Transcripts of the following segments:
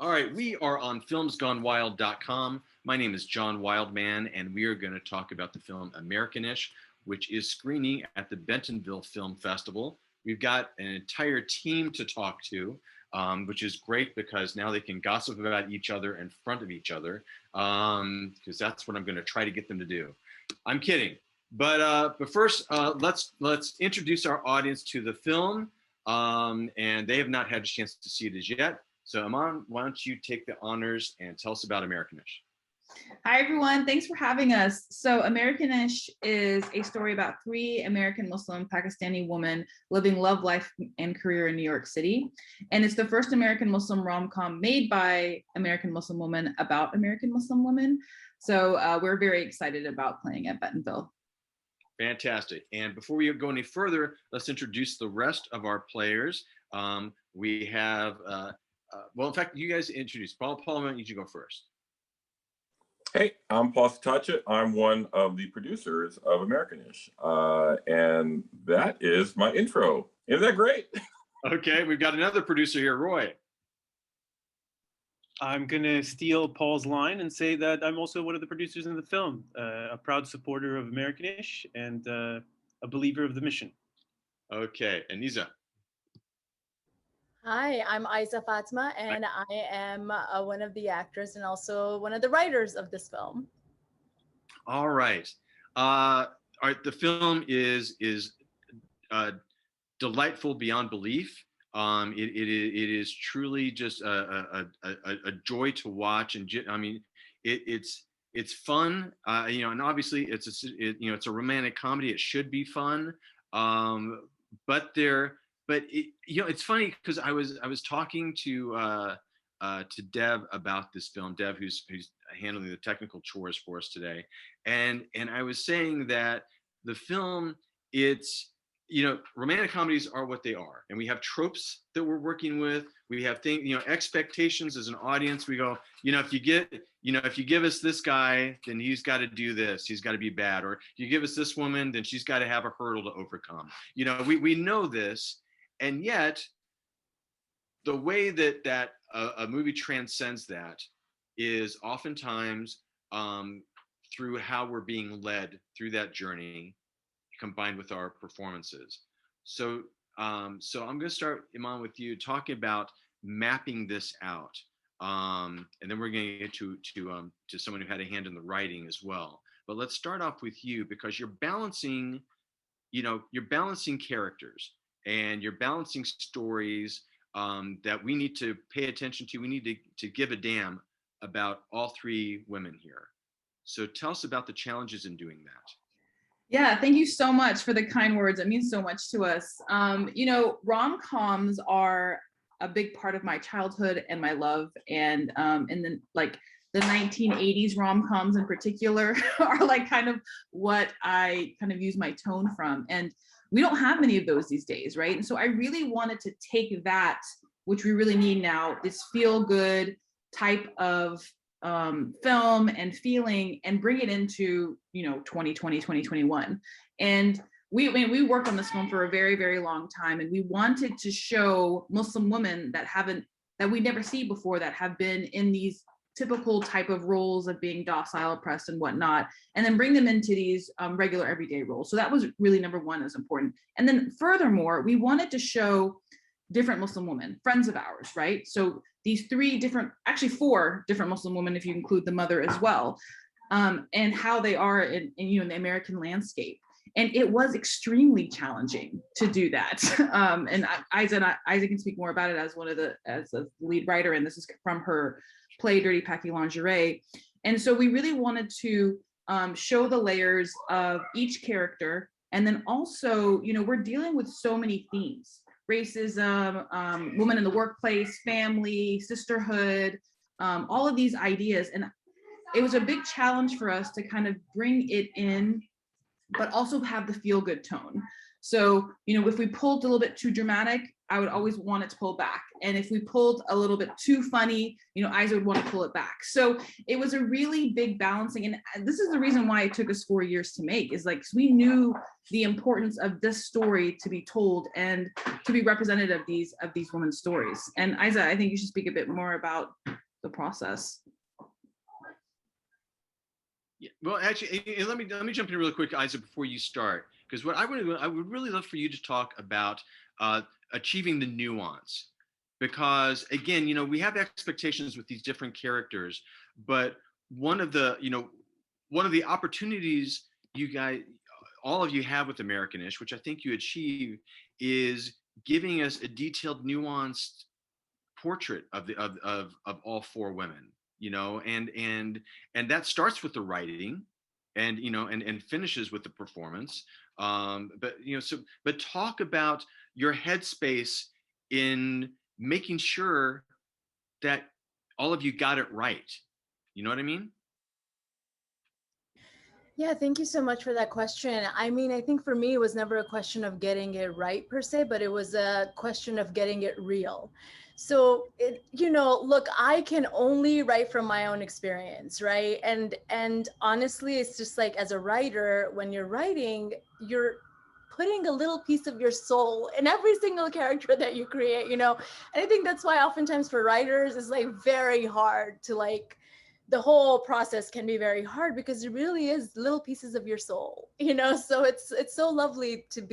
All right, we are on filmsgonewild.com. My name is John Wildman, and we are going to talk about the film Americanish, which is screening at the Bentonville Film Festival. We've got an entire team to talk to, which is great because now they can gossip about each other in front of each other, because that's what I'm going to try to get them to do. I'm kidding, but first, let's introduce our audience to the film, and they have not had a chance to see it as yet. So Iman, why don't you take the honors and tell us about Americanish? Hi, everyone. Thanks for having us. So Americanish is a story about three American Muslim Pakistani women living love, life, and career in New York City. And it's the first American Muslim rom-com made by American Muslim women about American Muslim women. So we're very excited about playing at Bentonville. Fantastic. And before we go any further, let's introduce the rest of our players. We have, well, in fact, you guys introduce. Paul, why don't you go first? Hey, I'm Paul Seetachitt. I'm one of the producers of Americanish, and that is my intro. Isn't that great? Okay, we've got another producer here, Roy. I'm going to steal Paul's line and say that I'm also one of the producers in the film, a proud supporter of Americanish and a believer of the mission. Okay, and Aiza. Hi, I'm Aiza Fatima, and I am one of the actors and also one of the writers of this film. All right. The film is delightful beyond belief. It is truly just a joy to watch, and I mean, it's fun. And obviously it's a romantic comedy. It should be fun, But it's funny because I was talking to Dev about this film, Dev, who's handling the technical chores for us today, and I was saying that the film, it's, romantic comedies are what they are, and we have tropes that we're working with. We have things, expectations as an audience. We go, if you give us this guy, then he's got to do this. He's got to be bad. Or you give us this woman, then she's got to have a hurdle to overcome. We know this. And yet, the way that a movie transcends that is oftentimes through how we're being led through that journey, combined with our performances. So I'm going to start, Iman, with you talking about mapping this out, and then we're going to get to someone who had a hand in the writing as well. But let's start off with you, because you're balancing characters. And you're balancing stories that we need to pay attention to. We need to give a damn about all three women here. So tell us about the challenges in doing that. Yeah, thank you so much for the kind words. It means so much to us. Rom-coms are a big part of my childhood and my love. And then the 1980s rom-coms in particular are like kind of what I kind of use my tone from. And we don't have many of those these days, right? And so I really wanted to take that, which we really need now, this feel-good type of film and feeling, and bring it into 2020, 2021. And we worked on this film for a very, very long time, and we wanted to show Muslim women that we never see before, that have been in these typical type of roles of being docile, oppressed, and whatnot, and then bring them into these regular everyday roles. So that was really number one, is important. And then furthermore, we wanted to show different Muslim women, friends of ours, right? So these four different Muslim women, if you include the mother as well, and how they are in the American landscape. And it was extremely challenging to do that. And Aiza can speak more about it as the lead writer, and this is from her play Dirty Packy Lingerie. And so we really wanted to show the layers of each character. And then also, we're dealing with so many themes: racism, women in the workplace, family, sisterhood, all of these ideas. And it was a big challenge for us to kind of bring it in, but also have the feel-good tone. So, you know, if we pulled a little bit too dramatic, I would always want it to pull back. And if we pulled a little bit too funny, you know, Aiza would want to pull it back. So it was a really big balancing. And this is the reason why it took us 4 years to make, is like, 'cause we knew the importance of this story to be told and to be representative of these women's stories. And Aiza, I think you should speak a bit more about the process. Yeah. Well, actually, let me jump in really quick, Aiza, before you start, because what I would really love for you to talk about achieving the nuance, because again, you know, we have expectations with these different characters, but one of the opportunities you guys, all of you have with Americanish, which I think you achieve, is giving us a detailed, nuanced portrait of all four women, you know, and that starts with the writing, and you know, and finishes with the performance. But you know, but talk about your headspace in making sure that all of you got it right. You know what I mean? Yeah, thank you so much for that question. I mean, I think for me, it was never a question of getting it right per se, but it was a question of getting it real. So you know, look, I can only write from my own experience, right? And honestly, it's just like, as a writer, when you're writing, you're putting a little piece of your soul in every single character that you create, you know? And I think that's why oftentimes for writers, it's like very hard to like, the whole process can be very hard because it really is little pieces of your soul, you know? So it's so lovely to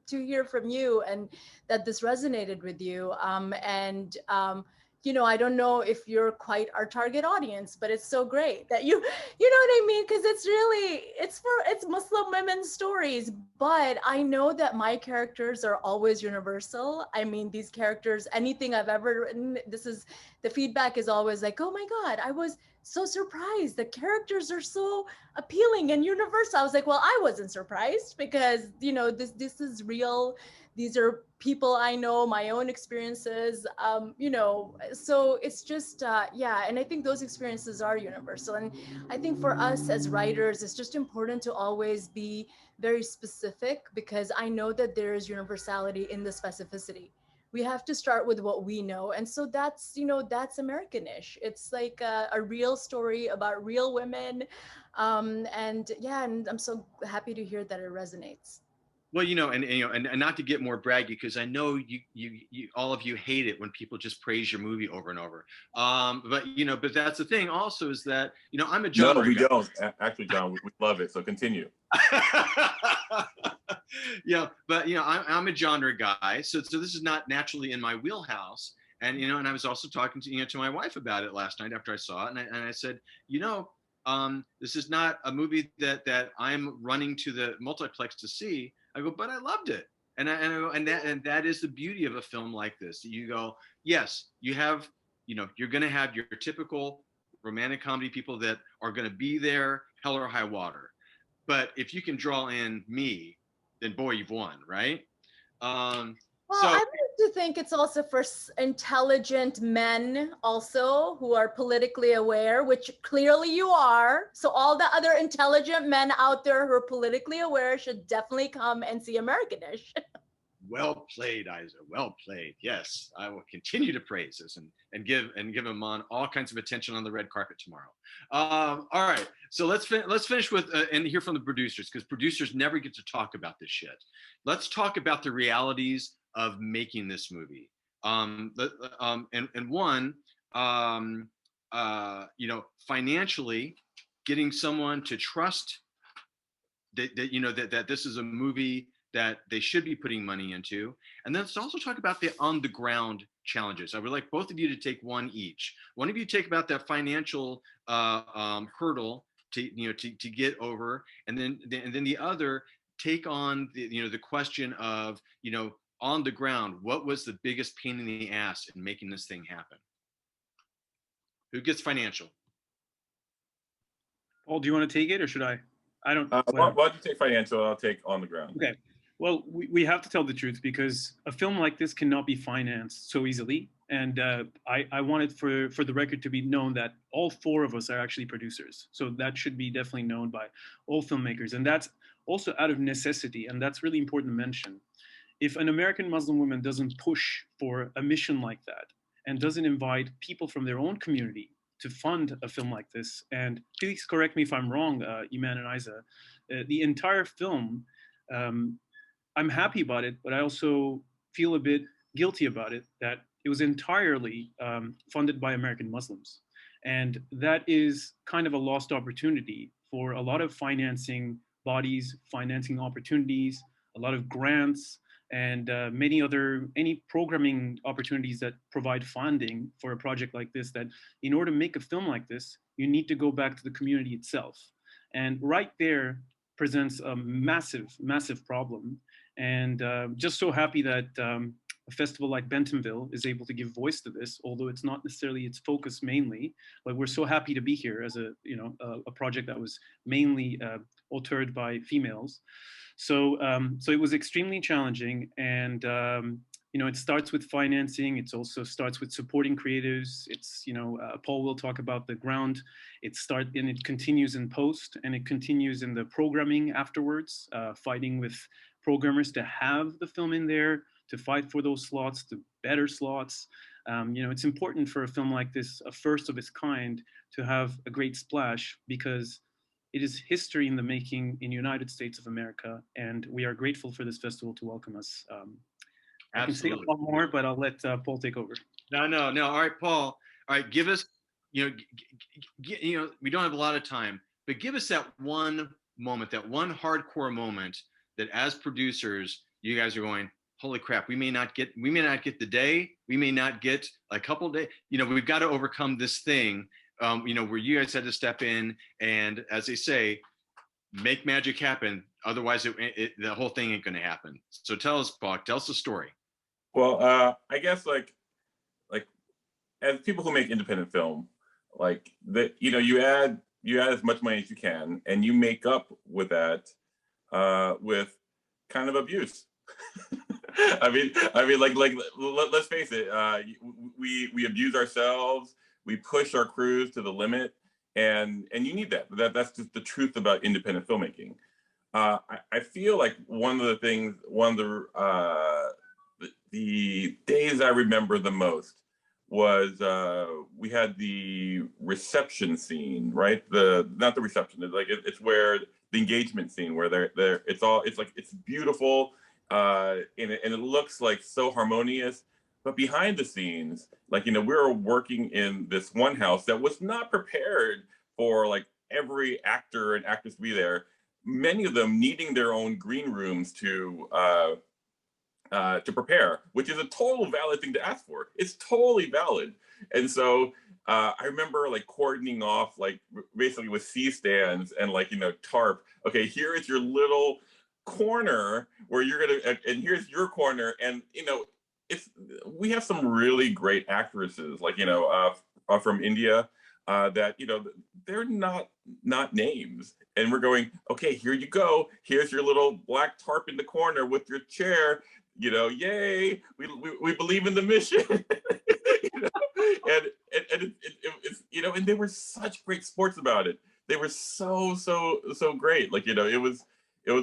hear from you, and that this resonated with you. You know, I don't know if you're quite our target audience, but it's so great that you know what I mean? Because it's Muslim women's stories, but I know that my characters are always universal. I mean, these characters, anything I've ever written, the feedback is always like, oh my God, I was so surprised. The characters are so appealing and universal. I was like, well, I wasn't surprised, because, you know, this is real. These are people I know, my own experiences, you know, so it's just, yeah. And I think those experiences are universal. And I think for us as writers, it's just important to always be very specific, because I know that there is universality in the specificity. We have to start with what we know. And so that's, you know, that's Americanish. It's like a real story about real women. And yeah, and I'm so happy to hear that it resonates. Well, you know, and you know, and not to get more braggy, because I know you all of you hate it when people just praise your movie over and over. But you know, but that's the thing also, is that, you know, I'm a genre No, we guy. don't. Actually, John, we love it. So continue. Yeah, but you know, I'm a genre guy, so this is not naturally in my wheelhouse. And you know, and I was also talking to my wife about it last night after I saw it, and I said, you know, this is not a movie that I'm running to the multiplex to see. I go, but I loved it, and that is the beauty of a film like this. You go, yes, you have, you know, you're going to have your typical romantic comedy people that are going to be there, hell or high water. But if you can draw in me, then boy, you've won, right? Well, So I like to think it's also for intelligent men also who are politically aware, which clearly you are. So all the other intelligent men out there who are politically aware should definitely come and see Americanish. well played, Aiza. Well played. Yes, I will continue to praise this and give Iman all kinds of attention on the red carpet tomorrow. All right, so let's finish with and hear from the producers, because producers never get to talk about this shit. Let's talk about the realities of making this movie. And one, you know, financially, getting someone to trust that you know that this is a movie that they should be putting money into. And then let's also talk about the on the ground challenges. I would like both of you to take one each. One of you take about that financial hurdle to get over, and then the other take on the question of, you know, on the ground, what was the biggest pain in the ass in making this thing happen? Who gets financial? Paul, do you want to take it, or should I? I don't. Why don't you take financial? I'll take on the ground. Okay. Well, we have to tell the truth, because a film like this cannot be financed so easily. And I wanted for the record to be known that all four of us are actually producers. So that should be definitely known by all filmmakers. And that's also out of necessity, and that's really important to mention. If an American Muslim woman doesn't push for a mission like that and doesn't invite people from their own community to fund a film like this, and please correct me if I'm wrong, Iman and Aiza, the entire film, I'm happy about it, but I also feel a bit guilty about it, that it was entirely funded by American Muslims. And that is kind of a lost opportunity for a lot of financing bodies, financing opportunities, a lot of grants, and any programming opportunities that provide funding for a project like this, that in order to make a film like this, you need to go back to the community itself. And right there presents a massive, massive problem. And just so happy that a festival like Bentonville is able to give voice to this, although it's not necessarily its focus mainly. But we're so happy to be here as a project that was mainly authored by females. So it was extremely challenging, and it starts with financing. It also starts with supporting creatives. It's Paul will talk about the ground. It continues in post, and it continues in the programming afterwards, fighting with programmers to have the film in there, to fight for those slots, to better slots. It's important for a film like this, a first of its kind, to have a great splash, because it is history in the making in the United States of America, and we are grateful for this festival to welcome us. I can say a lot more, but I'll let Paul take over. No. All right, Paul. All right, give us, we don't have a lot of time, but give us that one moment, that one hardcore moment that as producers, you guys are going, holy crap, we may not get the day, we may not get a couple of days, we've got to overcome this thing, where you guys had to step in and, as they say, make magic happen. Otherwise, the whole thing ain't going to happen. So tell us, Paul, tell us the story. Well, I guess like as people who make independent film, you add as much money as you can, and you make up with that with kind of abuse. I mean, let's face it. We abuse ourselves. We push our crews to the limit, and you need that. That's just the truth about independent filmmaking. I feel like one of the days I remember the most was we had the reception scene, right? Not the reception. It's where the engagement scene where it's beautiful. And it looks like so harmonious, but behind the scenes, we were working in this one house that was not prepared for every actor and actress to be there. Many of them needing their own green rooms to prepare, which is a total valid thing to ask for. It's totally valid. And so I remember cordoning off basically with C-stands and tarp. Okay, here is your little corner where you're gonna, and here's your corner, and we have some really great actresses from India that they're not names, and we're going, okay, here you go, here's your little black tarp in the corner with your chair, yay, we believe in the mission. And they were such great sports about it. They were so great. It was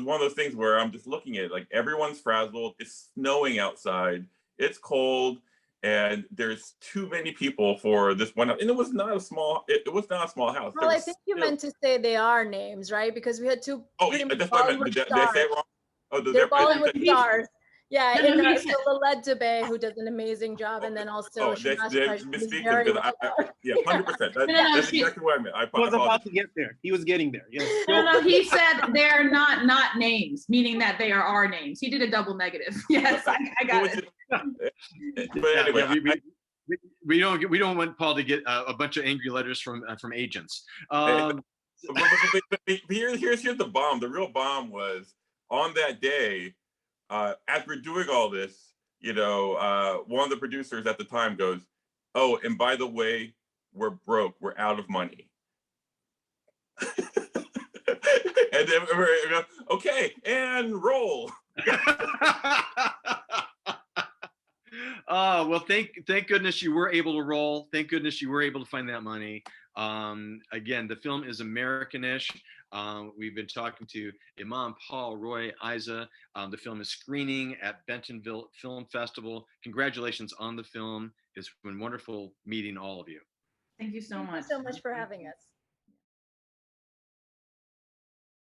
one of those things where I'm just looking at it, everyone's frazzled. It's snowing outside. It's cold, and there's too many people for this one. And it was not a small. It was not a small house. Well, I think you meant to say they are names, right? Because we had two. Oh, that's what I meant. Did I say it wrong? Oh, they're Bollywood stars. Yeah, and so Lilette Dubey, who does an amazing job, and then also yeah, 100%. That's exactly what I meant. I was about to get there. He was getting there. Yes. No, he said they're not names, meaning that they are our names. He did a double negative. Yes, I got it. But anyway, we don't want Paul to get a bunch of angry letters from agents. But here's the bomb. The real bomb was on that day. As we're doing all this, one of the producers at the time goes, "Oh, and by the way, we're broke. We're out of money." And then we're okay, and roll. Well, thank goodness you were able to roll. Thank goodness you were able to find that money. Again, the film is Americanish. We've been talking to Iman, Paul, Roy, Aiza. The film is screening at Bentonville Film Festival. Congratulations on the film. It's been wonderful meeting all of you. Thank you so much. Thank you so much for having us.